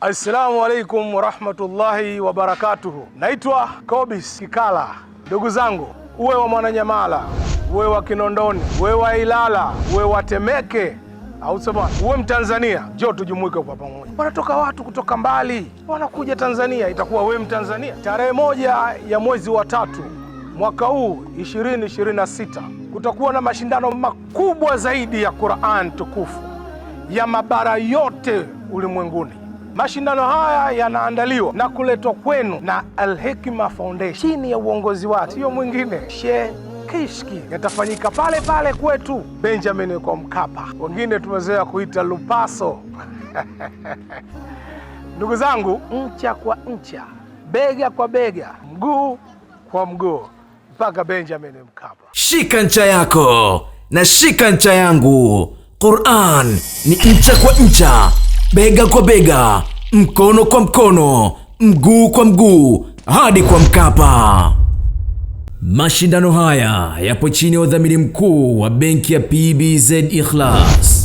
Assalamu alaikum warahmatullahi wabarakatuhu. Naitwa Kobis Kikala. Ndugu zangu, uwe wa Mwananyamala, uwe wa Kinondoni, uwe wa Ilala, uwe wa Temeke, au sema uwe Mtanzania, njoo tujumuike kwa pamoja. Wanatoka watu kutoka mbali wanakuja Tanzania, itakuwa wewe Mtanzania. Tarehe 1 ya mwezi wa 3 mwaka huu 2026 kutakuwa na mashindano makubwa zaidi ya Qur'an tukufu ya mabara yote ulimwenguni. Mashindano haya yanaandaliwa na kuletwa kwenu na Al-Hikma Foundation chini ya uongozi wake sio mwingine Sheikh Kishki. Yatafanyika pale pale kwetu Benjamin kwa Mkapa, wengine tumezoea kuita Lupaso. Ndugu zangu, ncha kwa ncha, bega kwa bega, mguu kwa mguu mpaka Benjamin Mkapa. Shika ncha yako na shika ncha yangu. Qur'an ni ncha kwa ncha, bega kwa bega, mkono kwa mkono, mguu kwa mguu, hadi kwa Mkapa. Mashindano haya yapo chini ya udhamini mkuu wa benki ya PBZ Ikhlas.